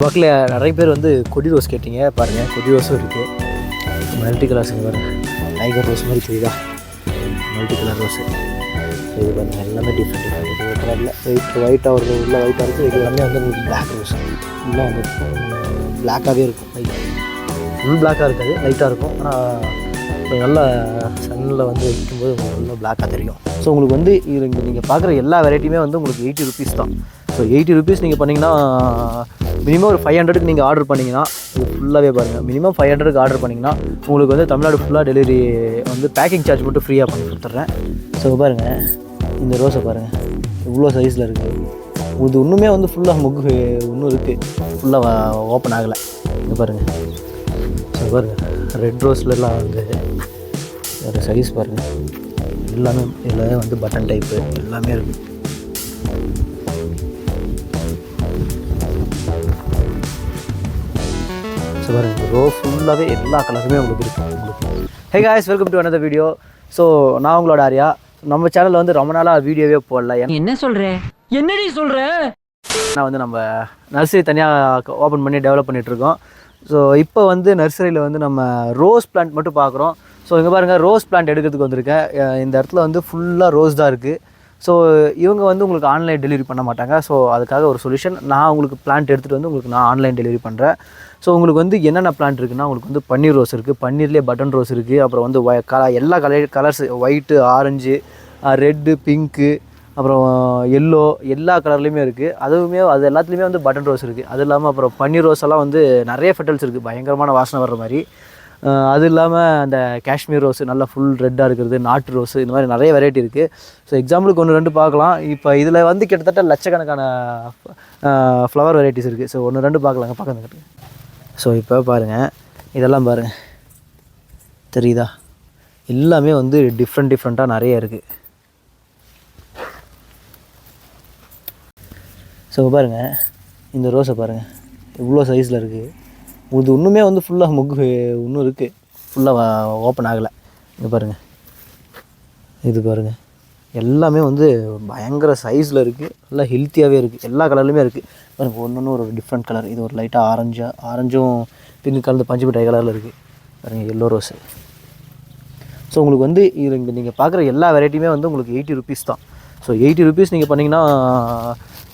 மக்கள் நிறைய பேர் வந்து கொடி ரோஸ் கேட்டிங்க பாருங்கள். கொடி ரோஸும் இருக்குது, மல்டி கலர்ஸுங்க பாருங்கள். டைகர் ரோஸ் மாதிரி தெரியுதா, மல்டி கலர் ரோஸு. இது பாருங்கள் எல்லாமே டிஃப்ரெண்ட் இது கலரில் ஒயிட்டாக வருது, உள்ள ஒயிட்டாக இருக்குது. இது எல்லாமே வந்து உங்களுக்கு பிளாக் ரோஸ், உள்ளே வந்து பிளாக்காகவே இருக்கும். ஃபுல் பிளாக்காக இருக்காது, லைட்டாக இருக்கும். ஆனால் நல்லா சன்னில் வந்து வைக்கும்போது உங்களுக்கு நல்லா பிளாக்காக தெரியும். ஸோ உங்களுக்கு வந்து இதில் நீங்கள் பார்க்குற எல்லா வெரைட்டியுமே வந்து உங்களுக்கு 80 rupees தான். ஸோ 80 rupees நீங்கள் பண்ணிங்கன்னா மினிமம் ஒரு 500க்கு நீங்கள் ஆர்டர் பண்ணிங்கன்னா, இது ஃபுல்லாகவே பாருங்கள், மினிமம் 500க்கு ஆர்டர் பண்ணிங்கன்னா உங்களுக்கு வந்து தமிழ்நாடு ஃபுல்லாக டெலிவரி வந்து பேக்கிங் சார்ஜ் மட்டும் ஃப்ரீயாக பண்ணி கொடுத்துட்றேன். ஸோ பாருங்கள், இந்த ரோஸை பாருங்கள் இவ்வளோ சைஸில் இருக்குது. இது இன்னுமே வந்து ஃபுல்லாக முக்கு இன்னும் இருக்குது, ஃபுல்லாக ஓப்பன் ஆகலை. இங்கே பாருங்கள். ஸோ பாருங்கள், ரெட் ரோஸ்லலாம் வந்து ஒரு சைஸ் பாருங்கள், எல்லாமே வந்து பட்டன் டைப்பு எல்லாமே இருக்குது. ஸோ பாருங்கள், ரோ ஃபுல்லாகவே எல்லா கலருமே உங்களுக்கு இருக்குது உங்களுக்கு. Hey guys, welcome to another video. So நான் உங்களோட ஆர்யா. நம்ம சேனலில் வந்து ரொம்ப நாளாக வீடியோவே போடல. என்ன சொல்கிறேன், என்னடி சொல்கிறேன்? நான் வந்து நம்ம நர்சரி தனியாக ஓப்பன் பண்ணி டெவலப் பண்ணிகிட்ருக்கோம். ஸோ இப்போ வந்து நர்சரியில் வந்து நம்ம ரோஸ் பிளான்ட் மட்டும் பார்க்குறோம். ஸோ இங்கே பாருங்கள், ரோஸ் பிளான்ட் எடுக்கிறதுக்கு வந்திருக்கேன். இந்த இடத்துல வந்து ஃபுல்லாக ரோஸ் தான் இருக்குது. ஸோ இவங்க வந்து உங்களுக்கு ஆன்லைன் டெலிவரி பண்ண மாட்டாங்க. ஸோ அதுக்காக ஒரு சொல்யூஷன், நான் உங்களுக்கு பிளான்ட் எடுத்துகிட்டு வந்து உங்களுக்கு நான் ஆன்லைன் டெலிவரி பண்ணுறேன். ஸோ உங்களுக்கு வந்து என்னென்ன பிளான்ட் இருக்குன்னா, உங்களுக்கு வந்து பன்னீர் ரோஸ் இருக்குது, பன்னீர்லேயே பட்டன் ரோஸ் இருக்குது, அப்புறம் வந்து எல்லா colours white, orange, red, pink, அப்புறம் எல்லோ, எல்லா கலர்லேயுமே இருக்குது. அது எல்லாத்துலேயுமே வந்து பட்டன் ரோஸ் இருக்குது. அது இல்லாமல் அப்புறம் பன்னீர் ரோஸ் எல்லாம் வந்து நிறைய ஃபெட்டல்ஸ் இருக்குது, பயங்கரமான வாசனை வர்ற மாதிரி. அது இல்லாமல் அந்த காஷ்மீர் ரோஸு நல்லா ஃபுல் ரெட்டாக இருக்கிறது, நாட்டு ரோஸு, இந்த மாதிரி நிறைய வெரைட்டி இருக்குது. ஸோ எக்ஸாம்பிளுக்கு 1-2 பார்க்கலாம். இப்போ இதில் வந்து கிட்டத்தட்ட லட்சக்கணக்கான ஃப்ளவர் வெரைட்டிஸ் இருக்குது. ஸோ 1-2 பார்க்கலாங்க பக்கத்துக்கிட்ட. ஸோ இப்போ பாருங்கள், இதெல்லாம் பாருங்கள், தெரியுதா, எல்லாமே வந்து டிஃப்ரெண்ட்டாக நிறைய இருக்குது. ஸோ பாருங்கள், இந்த ரோஸை பாருங்கள் இவ்வளோ சைஸில் இருக்குது. இது இன்னுமே வந்து ஃபுல்லாக முக்கு இன்னும் இருக்குது, ஃபுல்லாக ஓப்பன் ஆகலை. இங்கே பாருங்கள், இது பாருங்கள், எல்லாமே வந்து பயங்கர சைஸில் இருக்குது, நல்லா ஹெல்த்தியாகவே இருக்குது, எல்லா கலர்லையுமே இருக்குது. பாருங்கள், ஒன்று ஒரு டிஃப்ரெண்ட் கலர். இது ஒரு லைட்டாக ஆரஞ்சும் பிங்க் கலந்து பஞ்சு மிட்டாய் கலரில் இருக்குது. பாருங்கள், எல்லோ ரோஸு. ஸோ உங்களுக்கு வந்து இதில் நீங்கள் பார்க்குற எல்லா வெரைட்டியுமே வந்து உங்களுக்கு 80 rupees தான். ஸோ 80 rupees நீங்கள் பண்ணிங்கன்னா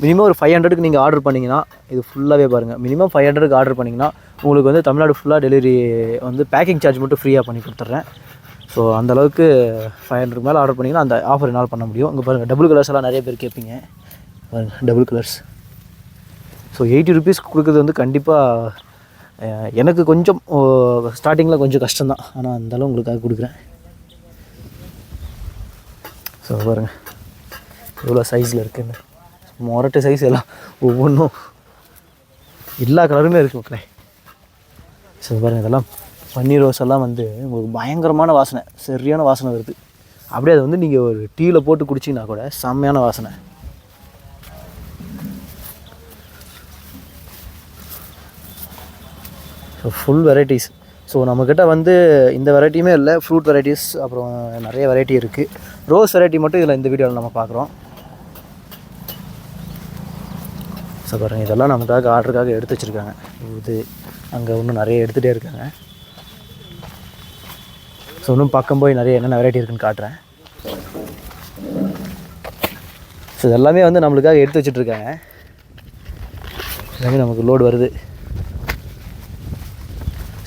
மினிமம் ஒரு 500க்கு நீங்கள் ஆர்டர் பண்ணிங்கன்னா, இது ஃபுல்லாகவே பாருங்கள், மினிமம் 500க்கு ஆர்டர் பண்ணிங்கன்னா உங்களுக்கு வந்து தமிழ்நாடு ஃபுல்லாக டெலிவரி வந்து பேக்கிங் சார்ஜ் மட்டும் ஃப்ரீயாக பண்ணி கொடுத்துட்றேன். ஸோ அந்தளவுக்கு 500க்கு மேலே ஆர்டர் பண்ணிங்கன்னா அந்த ஆஃபர் என்னால் பண்ண முடியும். இங்கே பாருங்கள், டபுள் கலர்ஸ் எல்லாம் நிறைய பேர் கேட்பீங்க. பாருங்கள், டபுள் கலர்ஸ். ஸோ 80 rupees கொடுக்குறது வந்து கண்டிப்பாக எனக்கு கொஞ்சம் ஸ்டார்டிங்கில் கொஞ்சம் கஷ்டம்தான், ஆனால் அந்தளவு உங்களுக்காக கொடுக்குறேன். ஸோ பாருங்கள் எவ்வளோ சைஸில் இருக்குன்னு, மொரட்டு சைஸ் எல்லாம் ஒவ்வொன்றும் எல்லா கலருமே இருக்குது மக்களே. ஸோ பாருங்கள், இதெல்லாம் பன்னீர் ரோஸ் எல்லாம் வந்து உங்களுக்கு பயங்கரமான வாசனை, சரியான வாசனை வருது. அப்படியே அது வந்து நீங்கள் ஒரு டீயில் போட்டு குடிச்சிங்கன்னா கூட செம்மையான வாசனை. So full varieties. ஸோ நம்மக்கிட்ட வந்து இந்த வெரைட்டியுமே இல்லை, ஃப்ரூட் வெரைட்டிஸ் அப்புறம் நிறைய வெரைட்டி இருக்குது. ரோஸ் வெரைட்டி மட்டும் இதில் இந்த வீடியோவில் நம்ம பார்க்குறோம். ஸோ பாருங்கள், இதெல்லாம் நமக்காக ஆர்டருக்காக எடுத்து வச்சுருக்காங்க. இது அங்கே இன்னும் நிறைய எடுத்துகிட்டே இருக்காங்க. ஸோ இன்னும் பக்கம் போய் நிறைய என்னென்ன வெரைட்டி இருக்குதுன்னு காட்டுறேன். ஸோ இதெல்லாமே வந்து நம்மளுக்காக எடுத்து வச்சுட்ருக்காங்க. எல்லாமே நமக்கு லோடு வருது.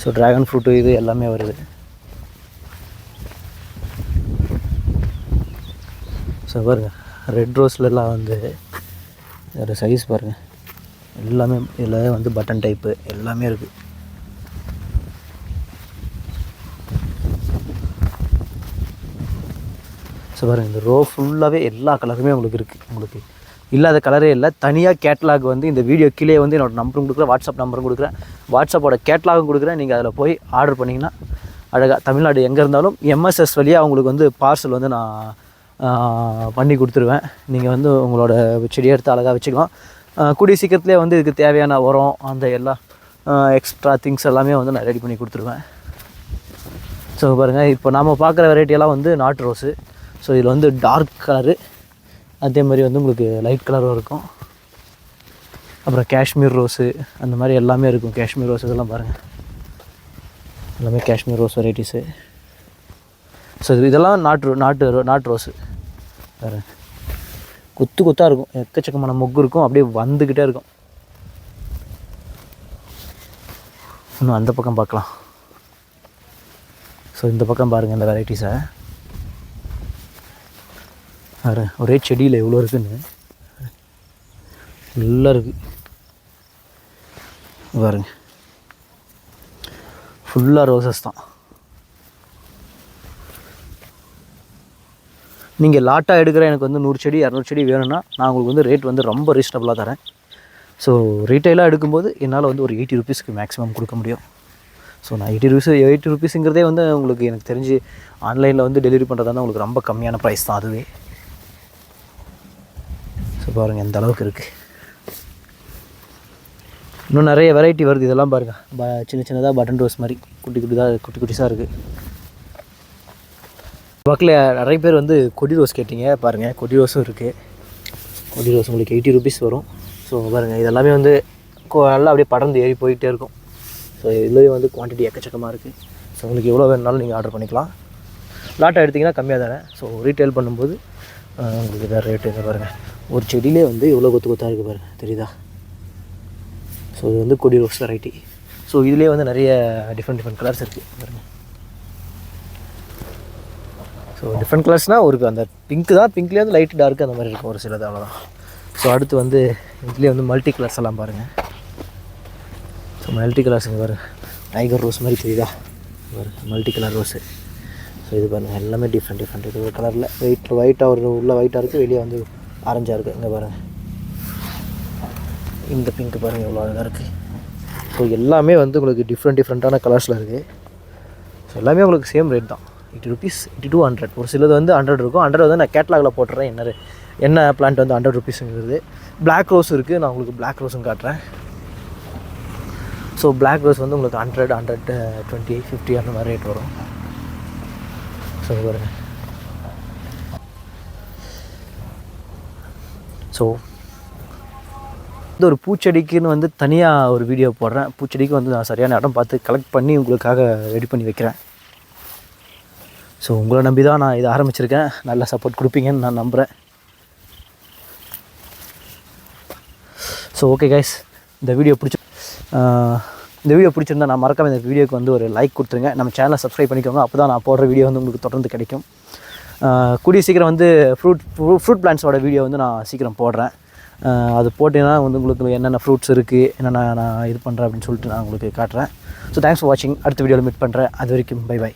ஸோ ட்ராகன் ஃப்ரூட்டு இது எல்லாமே வருது. ஸோ பாருங்கள், ரெட் ரோஸ்லலாம் வந்து ஒரு சைஸ் பாருங்கள், எல்லாமே இதில் வந்து பட்டன் டைப்பு எல்லாமே இருக்குது. ஸோ பாருங்கள், இந்த ரோ ஃபுல்லாகவே எல்லா கலருமே உங்களுக்கு இருக்குது. உங்களுக்கு இல்லாத கலரே இல்லை. தனியாக கேட்லாக் வந்து இந்த வீடியோ கீழே வந்து என்னோடய நம்பரும் கொடுக்குறேன், வாட்ஸ்அப் நம்பரும் கொடுக்குறேன், வாட்ஸ்அப்போட கேட்லாகும் கொடுக்குறேன். நீங்கள் அதில் போய் ஆர்டர் பண்ணிங்கன்னா அழகாக தமிழ்நாடு எங்கே இருந்தாலும் எம்எஸ்எஸ் வழியாக அவங்களுக்கு வந்து பார்சல் வந்து நான் பண்ணி கொடுத்துருவேன். நீங்கள் வந்து உங்களோட செடியை எடுத்து அழகாக வச்சுக்கலாம். கூடிய சீக்கிரத்துலேயே வந்து இதுக்கு தேவையான உரம் அந்த எல்லா எக்ஸ்ட்ரா திங்ஸ் எல்லாமே வந்து நான் ரெடி பண்ணி கொடுத்துருவேன். ஸோ பாருங்கள், இப்போ நாம் பார்க்குற வெரைட்டியெல்லாம் வந்து நாட்டு ரோஸு. ஸோ இதில் வந்து டார்க் கலரு, அதே மாதிரி வந்து உங்களுக்கு லைட் கலரும் இருக்கும். அப்புறம் காஷ்மீர் ரோஸு அந்த மாதிரி எல்லாமே இருக்கும். காஷ்மீர் ரோஸ் இதெல்லாம் பாருங்கள், எல்லாமே காஷ்மீர் ரோஸ் வெரைட்டிஸு. ஸோ இதெல்லாம் நாட்டு ரோஸு பாருங்க, கொத்தாக இருக்கும், எக்கச்சக்கமான மொக்கு இருக்கும், அப்படியே வந்துக்கிட்டே இருக்கும். இன்னும் அந்த பக்கம் பார்க்கலாம். ஸோ இந்த பக்கம் பாருங்கள் இந்த வெரைட்டிஸை பாருங்க, ஒரே செடியில் எவ்வளோ இருக்குன்னு நல்லா இருக்குது பாருங்க, ஃபுல்லாக ரோசஸ் தான். நீங்கள் லாட்டாக எடுக்கிற எனக்கு வந்து 100 செடி 200 செடி வேணும்னா நான் உங்களுக்கு வந்து ரேட் வந்து ரொம்ப ரீசனபுளாக தரேன். ஸோ ரீட்டைலாக எடுக்கும்போது என்னால் வந்து ஒரு 80 ருபீஸ்க்கு மேக்ஸிமம் கொடுக்க முடியும். ஸோ நான் 80 ருபீஸுங்கிறதே வந்து உங்களுக்கு எனக்கு தெரிஞ்சு ஆன்லைனில் வந்து டெலிவரி பண்ணுறதா இருந்தால் உங்களுக்கு ரொம்ப கம்மியான ப்ரைஸ் தான் அதுவே. ஸோ பாருங்கள் எந்த அளவுக்கு இருக்குது. இன்னும் நிறைய வெரைட்டி வருது. இதெல்லாம் பாருங்கள், சின்ன சின்னதாக பட்டன் ரோஸ் மாதிரி குட்டி குட்டிஸாக இருக்குது. பக்கத்தில் நிறைய பேர் வந்து கொடி ரோஸ் கேட்டிங்க, பாருங்கள் கொடி ரோஸும் இருக்குது. கொடி ரோஸ் உங்களுக்கு 80 ருபீஸ் வரும். ஸோ பாருங்கள் இதெல்லாமே வந்து நல்லா அப்படியே படர்ந்து ஏறி போயிட்டே இருக்கும். ஸோ இதுலேயே வந்து குவான்டிட்டி எக்கச்சக்கமாக இருக்குது. ஸோ உங்களுக்கு எவ்வளோ வேணுனாலும் நீங்கள் ஆர்டர் பண்ணிக்கலாம். லாட்டாக எடுத்திங்கன்னா கம்மியாக தானே. ஸோ ரீட்டைல் பண்ணும்போது உங்களுக்கு வேறு ரேட்டு என்ன பாருங்கள், ஒரு செடியிலே வந்து எவ்வளோ கொத்தாக இருக்குது பாருங்கள், தெரியுதா? ஸோ இது வந்து கொடி ரோஸ் வெரைட்டி. ஸோ இதுலேயே வந்து நிறைய டிஃப்ரெண்ட் கலர்ஸ் இருக்குது பாருங்கள். ஸோ டிஃப்ரெண்ட் கலர்ஸ்னால் ஒரு அந்த பிங்க்கு தான், பிங்க்லேயே வந்து லைட்டு டார்க்கு அந்த மாதிரி இருக்கும் ஒரு சிலது, அவ்வளோதான். ஸோ அடுத்து வந்து இதுலேயே வந்து மல்டி கலர்ஸ் எல்லாம் பாருங்கள். ஸோ மல்டி கலர்ஸுங்க பாருங்கள், டைகர் ரோஸ் மாதிரி தெரியுதா பாருங்கள், மல்டி கலர் ரோஸு. ஸோ இது பாருங்கள் எல்லாமே டிஃப்ரெண்ட் இது ஒரு கலரில் ஒயிட்டாக ஒரு உள்ள ஒயிட்டாக இருக்குது, வெளியே வந்து ஆரஞ்சாக இருக்குது. இங்கே பாருங்கள் இந்த பிங்க்கு பாருங்கள் எவ்வளோ அழகாக இருக்குது. ஸோ எல்லாமே வந்து உங்களுக்கு டிஃப்ரெண்ட்டான கலர்ஸில் இருக்குது. ஸோ எல்லாமே உங்களுக்கு சேம் ரேட் தான், 80 ருபீஸ், 80 to 100. ஒரு சிலது வந்து 100 இருக்கும். 100 வந்து நான் கேட்லாகில் போட்டுறேன். என்ன பிளான்ட் வந்து 100 ருபீஸுங்கிறது. பிளாக் ரோஸ் இருக்குது, நான் உங்களுக்கு பிளாக் ரோஸும் காட்டுறேன். ஸோ பிளாக் ரோஸ் வந்து உங்களுக்கு 100, 120, 50 அந்த மாதிரி ரேட் வரும். ஸோ பாருங்கள். ஸோ இந்த ஒரு பூச்செடிக்குன்னு வந்து தனியாக ஒரு வீடியோ போடுறேன். பூச்செடிக்கு வந்து நான் சரியான இடம் பார்த்து கலெக்ட் பண்ணி உங்களுக்காக ரெடி பண்ணி வைக்கிறேன். ஸோ உங்களை நம்பி தான் நான் இதை ஆரம்பிச்சிருக்கேன். நல்ல சப்போர்ட் கொடுப்பீங்கன்னு நான் நம்புகிறேன். ஸோ ஓகே கைஸ், இந்த வீடியோ பிடிச்சிருந்தா நான் மறக்காம இந்த வீடியோக்கு வந்து ஒரு லைக் கொடுத்துருங்க. நம்ம சேனலை சப்ஸ்கிரைப் பண்ணிக்கோங்க. அப்போ தான் நான் போடுற வீடியோ வந்து உங்களுக்கு தொடர்ந்து கிடைக்கும். கூடிய சீக்கிரம் வந்து ஃப்ரூட் பிளான்ட்ஸோட வீடியோ வந்து நான் சீக்கிரம் போடுறேன். அது போட்டீங்கன்னா வந்து உங்களுக்கு என்னென்ன ஃப்ரூட்ஸ் இருக்குது, என்னென்ன நான் இது பண்ணுறேன் அப்படின்னு சொல்லிட்டு நான் உங்களுக்கு காட்டுறேன். ஸோ தேங்க்ஸ் ஃபார் வாட்சிங். அடுத்த வீடியோவில் மீட் பண்ணுறேன். அது வரைக்கும் பை.